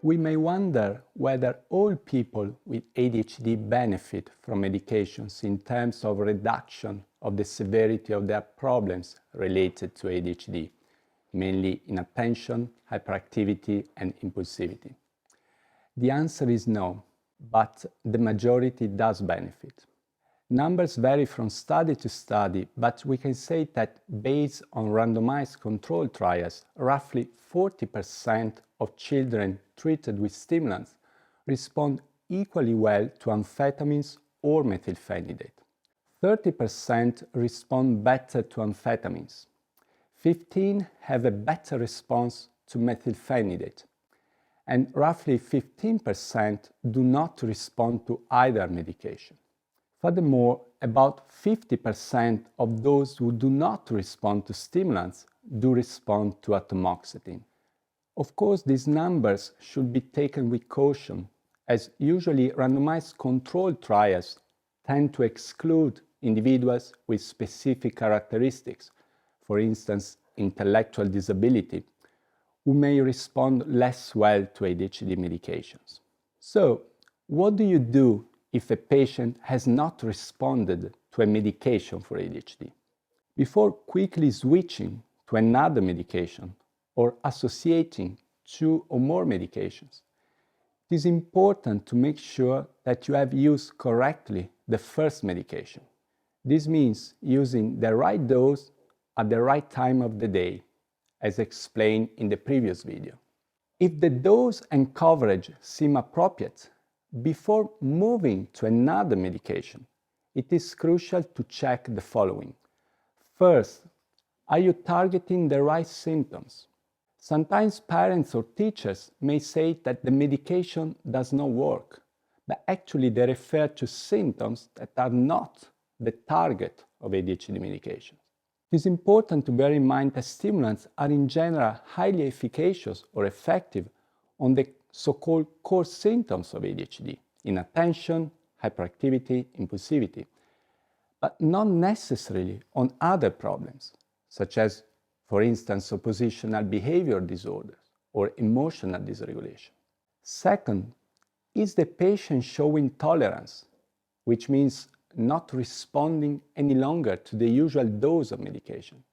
We may wonder whether all people with ADHD benefit from medications in terms of reduction of the severity of their problems related to ADHD, mainly in attention, hyperactivity, and impulsivity. The answer is no, but the majority does benefit. Numbers vary from study to study, but we can say that based on randomized controlled trials, roughly 40% of children treated with stimulants respond equally well to amphetamines or methylphenidate. 30% respond better to amphetamines. 15% have a better response to methylphenidate, and roughly 15% do not respond to either medication. Furthermore, about 50% of those who do not respond to stimulants do respond to atomoxetine. Of course, these numbers should be taken with caution, as usually randomized controlled trials tend to exclude individuals with specific characteristics, for instance, intellectual disability, who may respond less well to ADHD medications. So, what do you do if a patient has not responded to a medication for ADHD? Before quickly switching to another medication or associating two or more medications, it is important to make sure that you have used correctly the first medication. This means using the right dose at the right time of the day, as explained in the previous video. If the dose and coverage seem appropriate, before moving to another medication, it is crucial to check the following. First, are you targeting the right symptoms? Sometimes parents or teachers may say that the medication does not work, but actually they refer to symptoms that are not the target of ADHD medication. It is important to bear in mind that stimulants are in general highly efficacious or effective on the so-called core symptoms of ADHD, inattention, hyperactivity, impulsivity, but not necessarily on other problems, such as, for instance, oppositional behavior disorders or emotional dysregulation. Second, is the patient showing tolerance, which means not responding any longer to the usual dose of medication?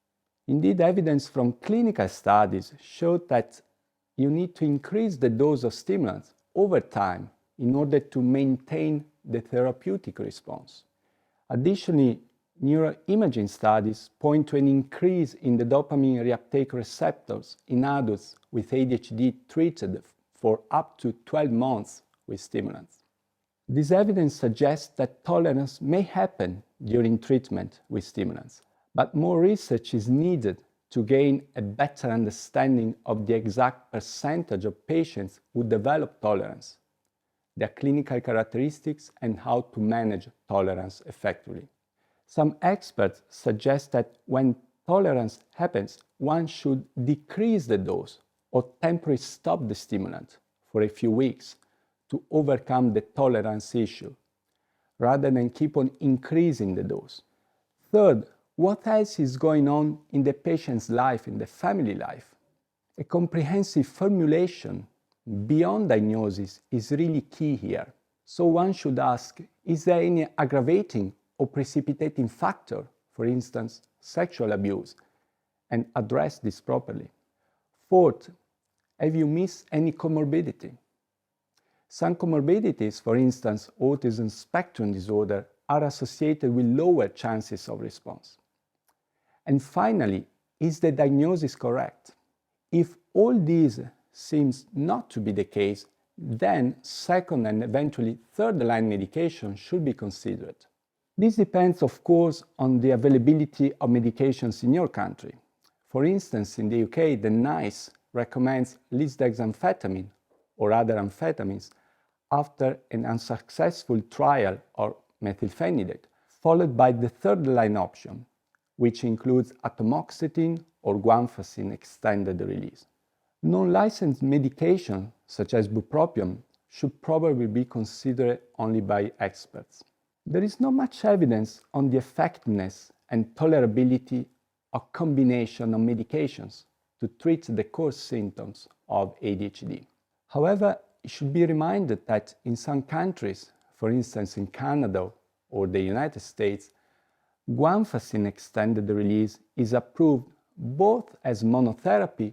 Indeed, evidence from clinical studies showed that you need to increase the dose of stimulants over time in order to maintain the therapeutic response. Additionally, neuroimaging studies point to an increase in the dopamine reuptake receptors in adults with ADHD treated for up to 12 months with stimulants. This evidence suggests that tolerance may happen during treatment with stimulants, but more research is needed to gain a better understanding of the exact percentage of patients who develop tolerance, their clinical characteristics, and how to manage tolerance effectively. Some experts suggest that when tolerance happens, one should decrease the dose or temporarily stop the stimulant for a few weeks to overcome the tolerance issue, rather than keep on increasing the dose. Third, what else is going on in the patient's life, in the family life? A comprehensive formulation beyond diagnosis is really key here. So one should ask, is there any aggravating or precipitating factor, for instance, sexual abuse, and address this properly? Fourth, have you missed any comorbidity? Some comorbidities, for instance, autism spectrum disorder, are associated with lower chances of response. And finally, is the diagnosis correct? If all these seems not to be the case, then second and eventually third line medication should be considered. This depends, of course, on the availability of medications in your country. For instance, in the UK, the NICE recommends lisdexamfetamine or other amphetamines after an unsuccessful trial of methylphenidate, followed by the third line option, which includes atomoxetine or guanfacine extended release. Non-licensed medication, such as bupropion, should probably be considered only by experts. There is not much evidence on the effectiveness and tolerability of combination of medications to treat the core symptoms of ADHD. However, it should be reminded that in some countries, for instance in Canada or the United States, guanfacine extended release is approved both as monotherapy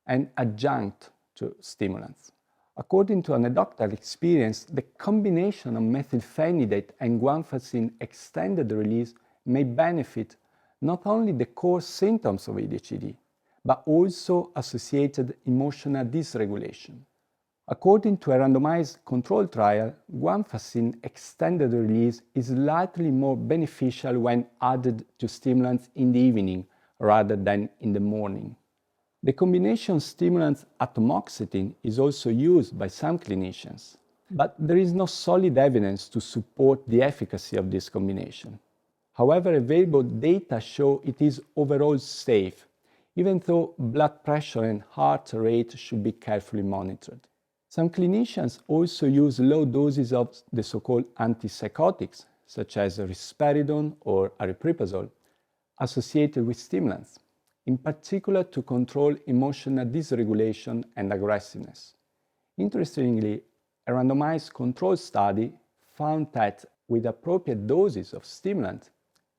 and adjunct to stimulants. According to anecdotal experience, the combination of methylphenidate and guanfacine extended release may benefit not only the core symptoms of ADHD, but also associated emotional dysregulation. According to a randomized controlled trial, guanfacine extended release is slightly more beneficial when added to stimulants in the evening rather than in the morning. The combination stimulant atomoxetine is also used by some clinicians, but there is no solid evidence to support the efficacy of this combination. However, available data show it is overall safe, even though blood pressure and heart rate should be carefully monitored. Some clinicians also use low doses of the so-called antipsychotics, such as risperidone or aripiprazole, associated with stimulants, in particular to control emotional dysregulation and aggressiveness. Interestingly, a randomized control study found that with appropriate doses of stimulant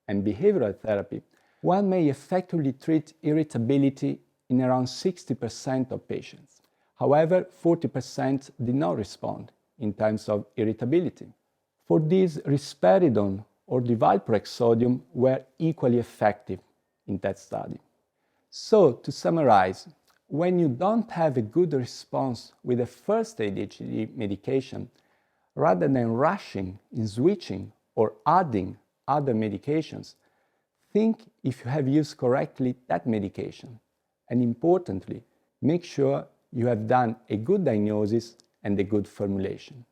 and behavioral therapy, one may effectively treat irritability in around 60% of patients. However, 40% did not respond in terms of irritability. For these, risperidone or divalproex sodium were equally effective in that study. So, to summarize, when you don't have a good response with the first ADHD medication, rather than rushing in switching or adding other medications, think if you have used correctly that medication. And importantly, make sure you have done a good diagnosis and a good formulation.